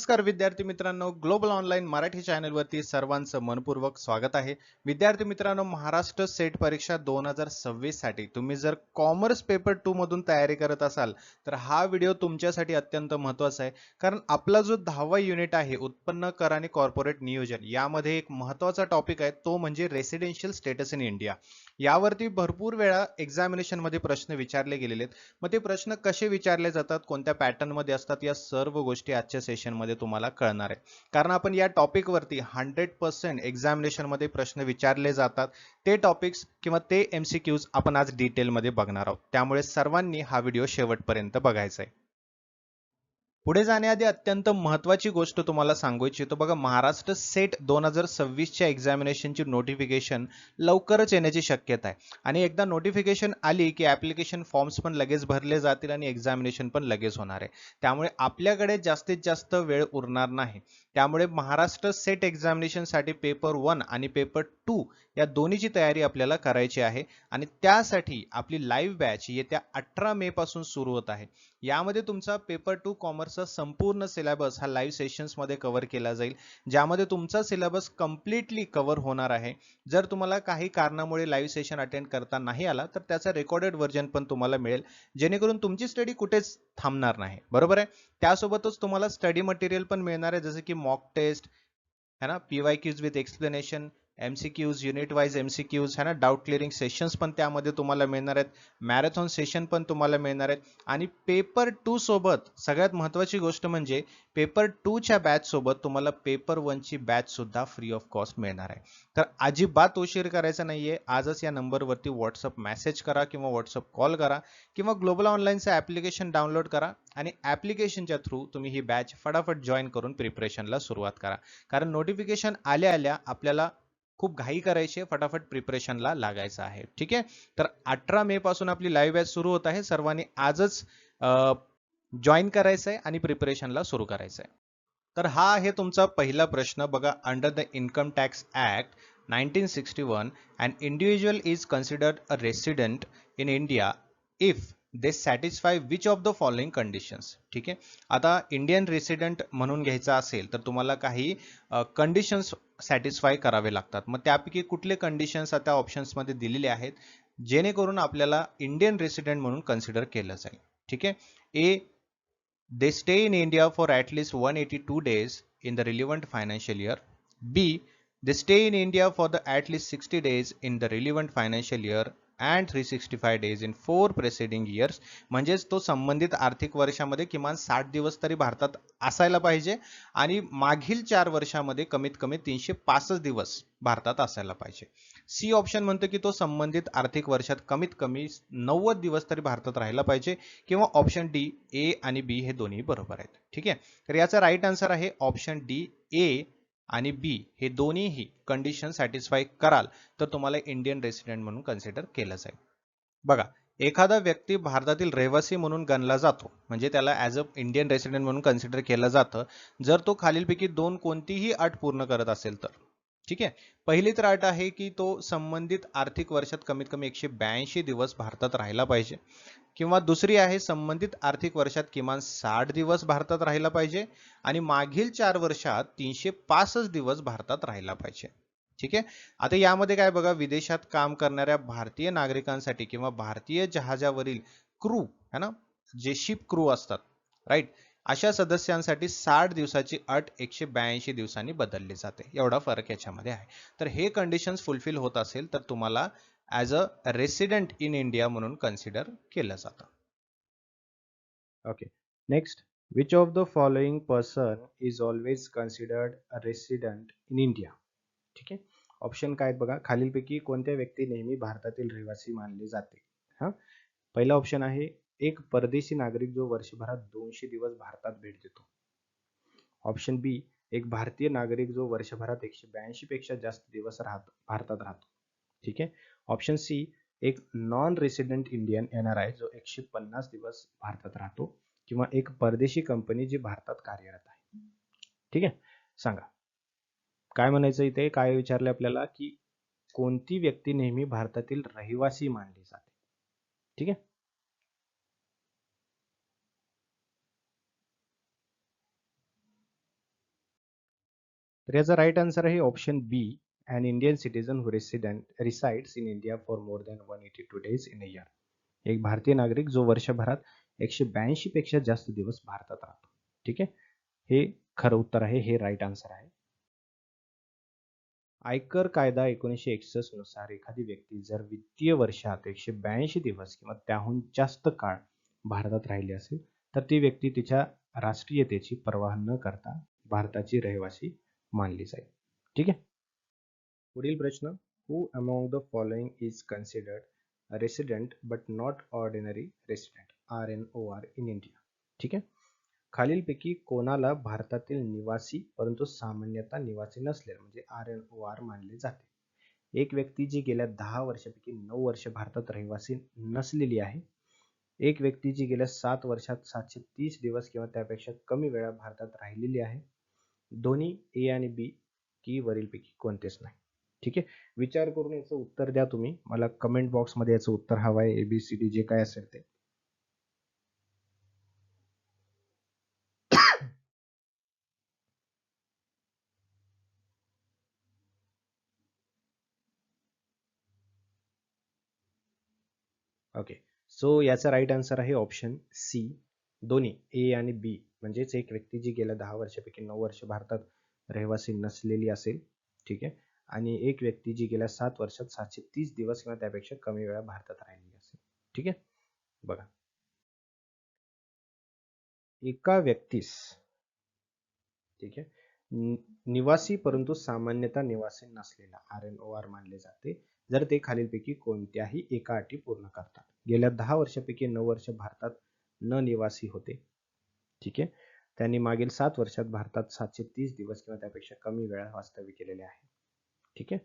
नमस्कार विद्यार्थी मित्रांनो, ग्लोबल ऑनलाईन मराठी चॅनलवरती सर्वांचं मनपूर्वक स्वागत आहे. विद्यार्थी मित्रांनो, महाराष्ट्र सेट परीक्षा 2026 साठी तुम्ही जर कॉमर्स पेपर 2 मधून तयारी करत असाल तर हा व्हिडिओ तुमच्यासाठी अत्यंत महत्त्वाचा आहे. कारण आपला जो 10वा युनिट आहे उत्पन्न कर आणि कॉर्पोरेट नियोजन, यामध्ये एक महत्त्वाचा टॉपिक आहे, तो म्हणजे रेसिडेन्शियल स्टेटस इन इंडिया. यावरती भरपूर वेळा एक्झामिनेशन मध्ये प्रश्न विचारले गेलेले आहेत. मग ते प्रश्न कसे विचारले जातात, कोणत्या पॅटर्न मध्ये असतात, या सर्व गोष्टी आजच्या सेशन मध्ये तुम्हाला कळणार आहे. कारण आपण या टॉपिक वरती 100% एक्झामिनेशन मध्ये प्रश्न विचारले जातात. ते टॉपिक्स किंवा ते एमसीक्यूज आपण आज डिटेल मध्ये बघणार आहोत. त्यामुळे सर्वांनी हा व्हिडिओ शेवटपर्यंत बघायचा आहे. पुढे जाण्याआधी अत्यंत महत्त्वाची गोष्ट तुम्हाला सांगू इच्छितो. बघा, महाराष्ट्र सेट 2026 च्या एक्झामिनेशनची नोटिफिकेशन लवकरच येण्याची शक्यता आहे. आणि एकदा नोटिफिकेशन आली की ऍप्लिकेशन फॉर्म्स पण लगेच भरले जातील आणि एक्झामिनेशन पण लगेच होणार आहे. त्यामुळे आपल्याकडे जास्तीत जास्त वेळ उरणार नाही. त्यामुळे महाराष्ट्र सेट एक्झामिनेशनसाठी पेपर 1 आणि पेपर 2 या दोन्हीची तयारी आपल्याला करायची आहे. आणि त्यासाठी आपली लाईव्ह बॅच येत्या 18 मे पासून सुरू होत आहे. यामध्ये तुमचा पेपर 2 कॉमर्सचा संपूर्ण सिलेबस हा लाईव्ह सेशन्स मध्ये कव्हर केला जाईल, ज्यामध्ये तुमचा सिलेबस कम्प्लिटली कव्हर होणार आहे. जर तुम्हाला काही कारणामुळे लाईव्ह सेशन अटेंड करता नाही आला तर त्याचा रेकॉर्डेड व्हर्जन पण तुम्हाला मिळेल, जेणेकरून तुमची स्टडी कुठेच थांबणार नाही. बरोबर आहे. त्यासोबतच तुम्हाला स्टडी मटेरियल पण मिळणार आहे, जसे की मॉक टेस्ट है ना, PYQs with explanation, MCQs, unit wise MCQs है ना, डाउट क्लिअरिंग सेशन्स पण त्यामध्ये तुम्हाला मिळणार आहेत. मॅरेथॉन सेशन पण तुम्हाला मिळणार आहेत. आणि पेपर 2 सोबत सगळ्यात महत्त्वाची गोष्ट म्हणजे पेपर 2 च्या बॅच सोबत तुम्हाला पेपर 1 ची बॅच सुद्धा फ्री ऑफ कॉस्ट मिळणार आहे. तर अजिबात उशीर करायचा नाहीये. आजच या नंबरवरती व्हॉट्सअप मेसेज करा किंवा व्हॉट्सअप कॉल करा किंवा ग्लोबल ऑनलाईनचं ऍप्लिकेशन डाउनलोड करा आणि ऍप्लिकेशनच्या थ्रू तुम्ही ही बॅच फटाफट जॉईन करून प्रिपरेशनला सुरुवात करा. कारण नोटिफिकेशन आल्या आल्या आपल्याला खूप घाई करायची आहे, फटाफट प्रिपरेशनला लागायचं आहे. ठीक आहे. तर 18 मे पासून आपली लाईव्ह बॅच सुरू होत आहे. सर्वांनी आजच जॉईन करायचं आहे आणि प्रिपरेशनला सुरू करायचं आहे. तर हा आहे तुमचा पहिला प्रश्न. बघा, under the income tax act 1961 an individual is considered a resident in India if they satisfy which of the following conditions. ठीक आहे. आता इंडियन रेसिडेंट म्हणून घ्यायचा असेल तर तुम्हाला काही कंडिशन्स सॅटिस्फाय करावे लागतात. मग त्यापैकी कुठले कंडिशन्स आता ऑप्शन्समध्ये दिलेले आहेत, जेणेकरून आपल्याला इंडियन रेसिडेंट म्हणून कन्सिडर केलं जाईल. ठीक आहे. ए, they stay in India for at least 182 days in the relevant financial year. B, they stay in India for the at least 60 days in the relevant financial year and 365 days in 4 preceding years. म्हणजेच तो संबंधित आर्थिक वर्षामध्ये किमान 60 दिवस तरी भारतात असायला पाहिजे आणि मागील 4 वर्षामध्ये कमीत कमी 365 दिवस भारतात असायला पाहिजे. सी ऑप्शन म्हणतो की तो संबंधित आर्थिक वर्षात कमीत कमी 90 दिवस तरी भारतात राहायला पाहिजे. किंवा ऑप्शन डी, ए आणि बी हे दोन्ही बरोबर आहेत. ठीक आहे. तर याचा राईट आन्सर आहे ऑप्शन डी, ए आणि बी हे दोन्हीही कंडिशन सॅटिस्फाय कराल तर तुम्हाला इंडियन रेसिडेंट म्हणून कन्सिडर केलं जाईल. बघा, एखादा व्यक्ती भारतातील रहिवासी म्हणून गणला जातो, म्हणजे त्याला ऍज अ इंडियन रेसिडेंट म्हणून कन्सिडर केलं जातं जर तो खालीलपैकी दोन कोणतीही अट पूर्ण करत असेल तर. ठीक आहे. पहिली तर अट आहे की तो संबंधित आर्थिक वर्षात कमीत कमी 182 दिवस भारतात राहायला पाहिजे. किंवा दुसरी आहे संबंधित आर्थिक वर्षात किमान 60 दिवस भारतात राहायला पाहिजे आणि मागील 4 वर्षात 365 दिवस भारतात राहायला पाहिजे. ठीक आहे. आता यामध्ये काय बघा, विदेशात काम करणाऱ्या भारतीय नागरिकांसाठी किंवा भारतीय जहाजावरील क्रू है ना, जे शिप क्रू असतात, राईट, अशा सदस्यांसाठी 60 दिवसाची अट 182 दिवसांनी बदलली जाते. एवढा फरक याच्यामध्ये आहे. तर हे कंडिशन्स फुलफिल होत असेल तर तुम्हाला as a resident in India म्हणून कन्सिडर केलं जातं. Okay. Next, which of the following person is always considered a resident in India. ठीक आहे. ऑप्शन काय आहेत बघा, खालीलपैकी कोणत्या व्यक्ती नेहमी भारतातील रहिवासी मानले जाते. हा, पहिला ऑप्शन आहे एक परदेशी नागरिक जो वर्षभरात 200 दिवस भारतात भेट देतो. ऑप्शन बी, एक भारतीय नागरिक जो वर्षभरात 182 पेक्षा जास्त दिवस भारतात राहतो. ठीक आहे. ऑप्शन सी, एक नॉन रेसिडेंट इंडियन NRI जो 150 दिवस भारतात राहतो. किंवा एक परदेशी कंपनी जी भारतात कार्यरत आहे. ठीक आहे. सांगा काय म्हणायचं इथे, काय विचारले आपल्याला की कोणती व्यक्ती नेहमी भारतातील रहिवासी मानली जाते. ठीक आहे. तर याचा राईट आन्सर आहे option B. An Indian citizen who resides in India for more than 182 days in a year. एक भारतीय नागरिक जो वर्षभरात 182 पेक्षा जास्त दिवस भारतात राहतो. ठीक आहे, हे खरं उत्तर आहे, हे राईट आन्सर आहे. आयकर कायदा 1961 नुसार एखादी व्यक्ती जर वित्तीय वर्षात 182 दिवस किंवा त्याहून जास्त काळ भारतात राहिली असेल तर ती व्यक्ती तिच्या राष्ट्रीयतेची पर्वा न करता भारताची रहिवासी मानली जाईल. ठीक आहे. पुढील प्रश्न. Who among the following is considered resident but not ordinary resident RNOR in India. ठीक आहे. खालीलपैकी कोणाला भारतातील निवासी परंतु सामान्यतः निवासी नसलेले म्हणजे RNOR मानले जाते? एक व्यक्ती जी गेल्या 10 वर्षापैकी 9 वर्ष भारतात रहिवासी नसलेली आहे. एक व्यक्ती जी गेल्या 7 वर्षात 730 दिवस किंवा त्यापेक्षा कमी वेळा भारतात राहिलेली आहे. दोन्ही ए आणि बी की वरीलपैकी कोणतेच नाही. ठीक आहे. विचार करून याचं उत्तर द्या तुम्ही. मला कमेंट बॉक्समध्ये याचं उत्तर हवं आहे, ABCD जे काय असेल ते. ओके, सो याचा राईट आन्सर आहे ऑप्शन सी. दोन्ही ए आणि बी म्हणजेच एक व्यक्ती जी गेल्या 10 वर्षापैकी 9 वर्ष भारतात रहिवासी नसलेली असेल. ठीक आहे. आणि एक व्यक्ती जी गेल्या 7 वर्षात 730 दिवस किंवा त्यापेक्षा कमी वेळा भारतात राहिलेली असेल. ठीक आहे. बघा, एका व्यक्तीस, ठीक आहे, निवासी परंतु सामान्यतः निवासी नसलेला RNOR मानले जाते जर ते खालीलपैकी कोणत्याही एका अटी पूर्ण करतात. गेल्या 10 वर्षापैकी 9 वर्ष भारतात न निवासी होते. ठीक आहे. त्यांनी मागील 7 वर्षात भारतात 730 दिवस किंवा त्यापेक्षा कमी वेळा वास्तव्य केलेले आहे. ठीक आहे.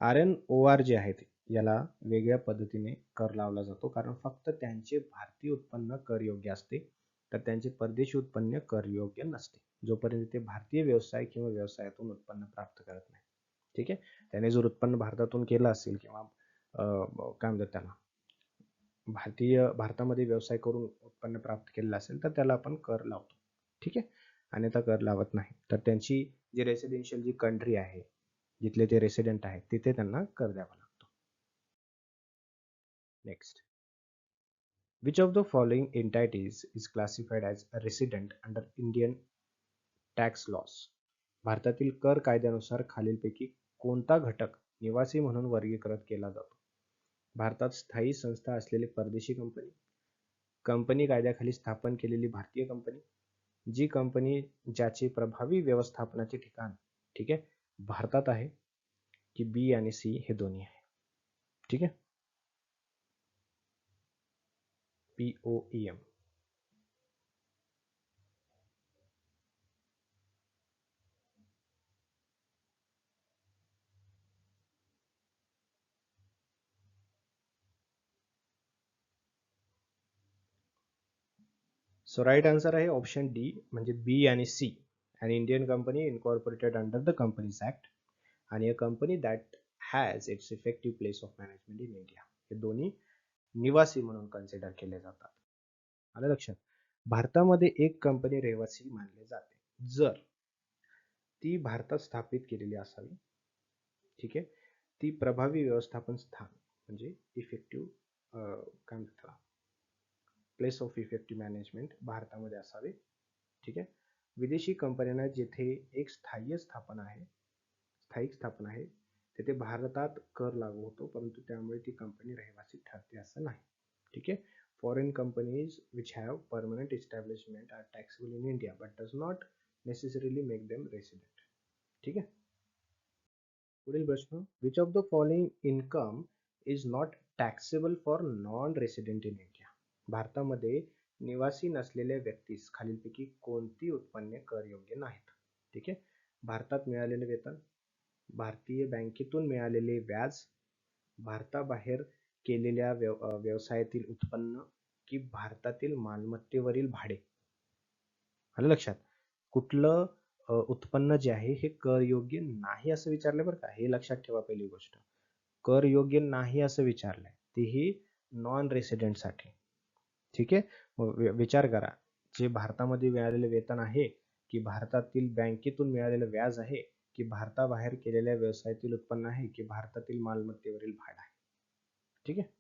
RNOR जे आहेत याला वेगळ्या पद्धतीने कर लावला जातो कारण फक्त त्यांचे भारतीय उत्पन्न करयोग्य असते तर त्यांचे परदेशी उत्पन्न करयोग्य नसते जोपर्यंत ते भारतीय व्यवसाय किंवा व्यवसायातून उत्पन्न प्राप्त करत नाही. ठीक आहे. त्याने जर उत्पन्न भारतातून केलं असेल किंवा काय म्हणतात त्याला भारतामध्ये व्यवसाय करून उत्पन्न प्राप्त केलेलं असेल तर त्याला आपण कर लावतो. ठीक आहे. अन्यथा कर लावत नाही. तर त्यांची जी रेसिडेन्शियल जी कंट्री आहे जिथले ते रेसिडेंट आहेत तिथे त्यांना कर द्यावा लागतो. Next. Which of the following entities is classified as a resident under Indian tax laws? भारतातील कर कायद्यानुसार खालीलपैकी कोणता घटक निवासी म्हणून वर्गीकृत केला जातो? भारतात स्थायी संस्था असलेली परदेशी कंपनी, कंपनी कायद्याखाली स्थापन केलेली भारतीय कंपनी, जी कंपनी ज्याचे प्रभावी व्यवस्थापनाचे ठिकाण, ठीक आहे, भारतात आहे, की बी आणि सी हे दोन्ही आहे. ठीक आहे. POEM. सो राईट आन्सर आहे ऑप्शन डी म्हणजे बी आणि C. An Indian company incorporated under the companies act आणि a company that has its effective place of management in India. हे दोन्ही निवासी म्हणून कन्सिडर केले जातात. आलं लक्षात? भारतामध्ये एक कंपनी रहिवासी मानले जाते जर ती भारतात स्थापित केलेली असावी. ठीक आहे. ती प्रभावी व्यवस्थापन स्थान म्हणजे इफेक्टिव्ह काय म्हणतात प्लेस ऑफ इफेक्टिव्ह मॅनेजमेंट भारतामध्ये असावे. ठीक आहे. विदेशी कंपन्यांना जेथे एक स्थायिक स्थापना आहे तेथे भारतात कर लागू होतो परंतु त्यामुळे ती कंपनी रहिवासी ठरते असं नाही. ठीक आहे. Foreign companies which have permanent establishment are taxable in India but does not necessarily make them resident. ठीक आहे. पुढील प्रश्न. Which of the following income is not taxable for non resident in India? भारतामध्ये निवासी नसलेल्या व्यक्तीस खालीलपैकी कोणती उत्पन्ने करयोग्य नाहीत? ठीक आहे. भारतात मिळालेले वेतन, भारतीय बँकेतून मिळालेले व्याज, भारताबाहेर केलेल्या व्यवसायातील उत्पन्न की भारतातील मालमत्तेवरील भाडे. आलं लक्षात? कुठलं उत्पन्न जे आहे हे करयोग्य नाही असं विचारलंय बरं का. हे लक्षात ठेवा. पहिली गोष्ट, करयोग्य नाही असं विचारलंय तेही नॉन रेसिडेंट साठी. ठीक आहे. विचार करा, जे भारतामध्ये मिळालेले वेतन आहे की भारतातील बँकेतून मिळालेलं व्याज आहे की भारताबाहेर केलेल्या व्यवसायातील उत्पन्न आहे की भारतातील मालमत्तेवरील भाड आहे. ठीक आहे.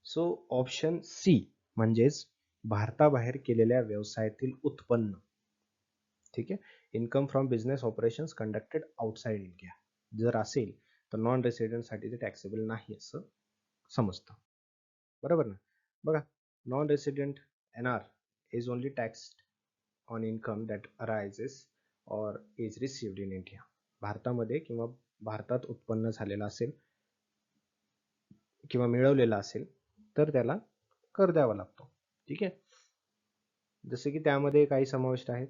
सो ऑप्शन सी म्हणजेच भारताबाहेर केलेल्या व्यवसायातील उत्पन्न. ठीक आहे. Income from business operations conducted outside India जर असेल तर नॉन रेसिडेंट साठी ते टॅक्सेबल नाही असं समजतं. बरोबर ना. बघा, non resident NR is only taxed on income that arises or is received in India. भारतामध्ये किंवा भारतात उत्पन्न झालेलं असेल किंवा मिळवलेला असेल तर त्याला कर द्यावा लागतो. ठीक आहे. जसे की त्यामध्ये काही समाविष्ट आहेत,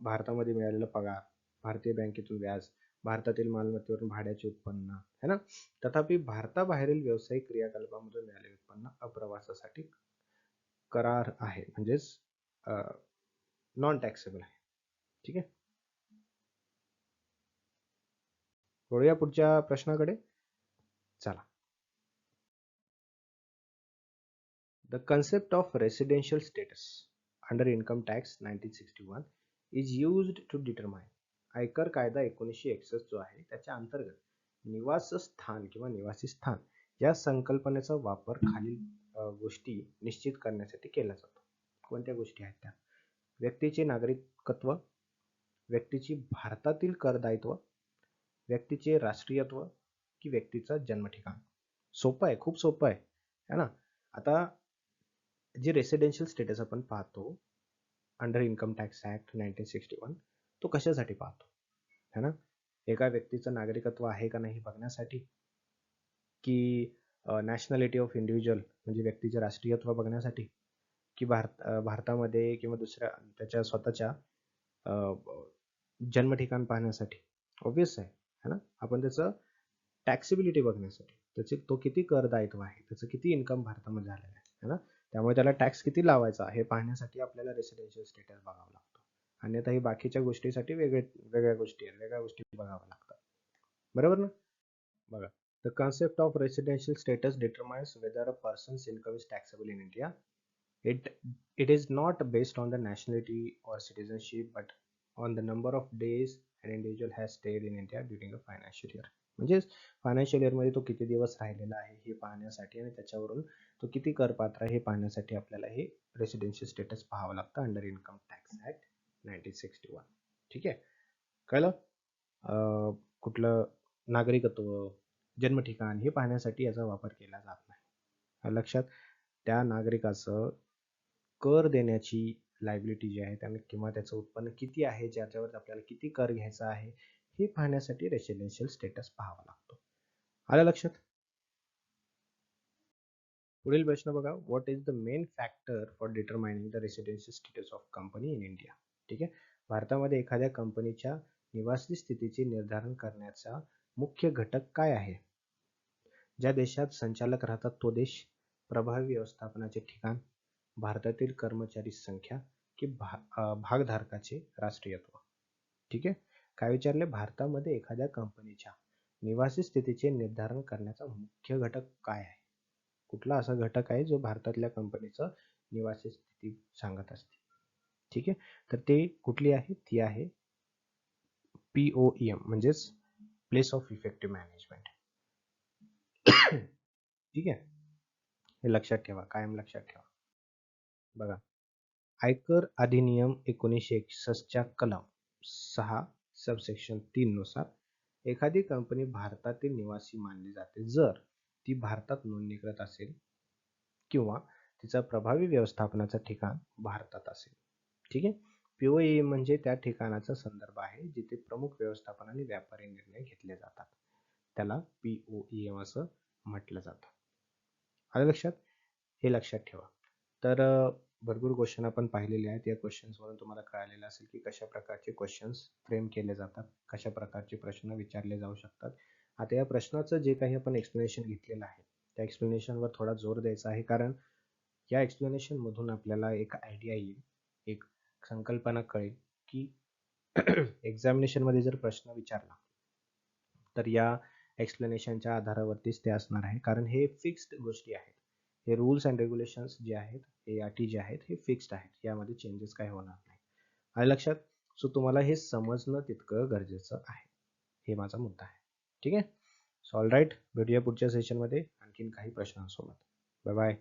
भारतामध्ये मिळालेला पगार, भारतीय बँकेतून व्याज, भारतातील मालमत्तेवरून भाड्याचे उत्पन्न है ना. तथापि भारताबाहेरील व्यावसायिक क्रियाकलापांमधून मिळालेले उत्पन्न अप्रवासासाठी करार आहे म्हणजेच नॉन टॅक्सेबल आहे. ठीक आहे. वळूया पुढच्या प्रश्नाकडे. चला. The concept of residential status under income tax 1961 is used to determine. आयकर कायदा 1961 जो आहे त्याच्या अंतर्गत निवासस्थान किंवा निवासी स्थान या संकल्पनेचा वापर खालील गोष्टी निश्चित करण्यासाठी केला जातो. कोणत्या गोष्टी आहेत त्या? व्यक्तीचे नागरिकत्व, व्यक्तीची भारतातील करदायित्व, व्यक्तीचे राष्ट्रीयत्व की व्यक्तीचा जन्म ठिकाण. सोपं आहे, खूप सोपं आहे है ना. आता जे रेसिडेन्शियल स्टेटस आपण पाहतो अंडर इन्कम टॅक्स ऍक्ट 1961 तो कशासाठी पाहतो है ना. एका व्यक्तीचं नागरिकत्व आहे का नाही बघण्यासाठी, की नॅशनॅलिटी ऑफ इंडिव्हिज्युअल म्हणजे व्यक्तीचे राष्ट्रीयत्व बघण्यासाठी, की भारतामध्ये किंवा दुसऱ्या त्याच्या स्वतःच्या जन्म ठिकाण पाहण्यासाठी. ऑब्विस आहे है ना. आपण त्याचं टॅक्सिबिलिटी बघण्यासाठी, त्याचे तो किती करदायित्व आहे, त्याचं किती इन्कम भारतामध्ये झालेलं आहे है ना. त्यामुळे त्याला टॅक्स किती लावायचा हे पाहण्यासाठी आपल्याला रेसिडेन्शियल स्टेटस बघावं लागतो. अन्यथा ही बाकीच्या गोष्टीसाठी वेगळ्या गोष्टी बघाव्या लागतात. बरोबर ना. बघा, the concept of residential status determines weather a persons income is taxable in India. It is not based on the nationality or citizenship but on the number of days an individual has stayed in India during a financial year. म्हणजे financial year मध्ये तो किती दिवस राहिलेला आहे हे पाहण्यासाठी आणि त्याच्यावरून तो किती करपात्र आहे हे पाहण्यासाठी आपल्याला हे रेसिडेन्शियल स्टेटस पाहावं लागतं अंडर इन्कम टॅक्स ऍक्ट 1961. ठीक आहे. कळलं. कुठलं नागरिकत्व, जन्म ठिकाण हे पाहण्यासाठी याचा वापर केला जात नाही. लक्षात. त्या नागरिकाचं कर देण्याची लायबिलिटी जी आहे त्याने किंवा त्याचं उत्पन्न किती आहे ज्याच्यावर आपल्याला किती कर घ्यायचा आहे हे पाहण्यासाठी रेसिडेन्शियल स्टेटस पाहावा लागतो. आलं लक्षात. पुढील प्रश्न बघा. What is the main factor for determining the residential status of company in India. ठीक आहे. भारतामध्ये एखाद्या कंपनीच्या निवासी स्थितीचे निर्धारण करण्याचा मुख्य घटक काय आहे? ज्या देशात संचालक राहतात तो देश, प्रभावी व्यवस्थापनाचे ठिकाण, भारतातील कर्मचारी संख्या की भागधारकाचे राष्ट्रीयत्व. ठीक आहे. काय विचारले? भारतामध्ये एखाद्या कंपनीच्या निवासी स्थितीचे निर्धारण करण्याचा मुख्य घटक काय आहे? कुठला असा घटक आहे जो भारतातल्या कंपनीचं निवासी स्थिती सांगत असते. ठीक आहे. तर ते कुठली आहे? ती आहे POEM म्हणजेच प्लेस ऑफ इफेक्टिव्ह मॅनेजमेंट. ठीक आहे. हे लक्षात ठेवा, कायम लक्षात ठेवा. बघा, आयकर अधिनियम 1961च्या कलम 6 सबसेक्शन 3 नुसार एखादी कंपनी भारतातील निवासी मानली जाते जर ती भारतात नोंदणीकृत असेल किंवा तिचा प्रभावी व्यवस्थापनाचं ठिकाण भारतात असेल. ठीक आहे. POE म्हणजे त्या ठिकाणाचा संदर्भ आहे जिथे प्रमुख व्यवस्थापन आणि व्यापारी निर्णय घेतले जातात. त्याला POEM असं म्हटलं जातं. आलं लक्षात. हे लक्षात ठेवा. तर भरपूर क्वेश्चन आपण पाहिलेले आहेत. या क्वेश्चन्स वरून तुम्हाला कळालेलं असेल की कशा प्रकारचे क्वेश्चन्स फ्रेम केले जातात, कशा प्रकारचे प्रश्न विचारले जाऊ शकतात. आता या प्रश्नाचं जे काही आपण एक्सप्लेनेशन घेतलेलं आहे त्या एक्सप्लेनेशनवर थोडा जोर द्यायचा आहे, कारण या एक्सप्लेनेशन मधून आपल्याला एक आयडिया येईल, एक संकल्पना कळेल की एक्झामिनेशन मध्ये जर प्रश्न विचारला तर या एक्सप्लेनेशनच्या आधारावरतीच ते असणार आहे, कारण हे फिक्स्ड गोष्टी आहेत. हे रूल्स अँड रेग्युलेशन्स जे आहेत, हे अटी जे आहेत, हे फिक्स्ड आहेत. यामध्ये चेंजेस काही होणार नाही. आलं लक्षात? सो तुम्हाला हे समजणं तितकं गरजेचं आहे. हे माझा मुद्दा आहे. ठीक आहे? सो ऑल राईट, भेटूया पुढच्या सेशनमध्ये आणखीन काही प्रश्नांसोबत. Bye bye.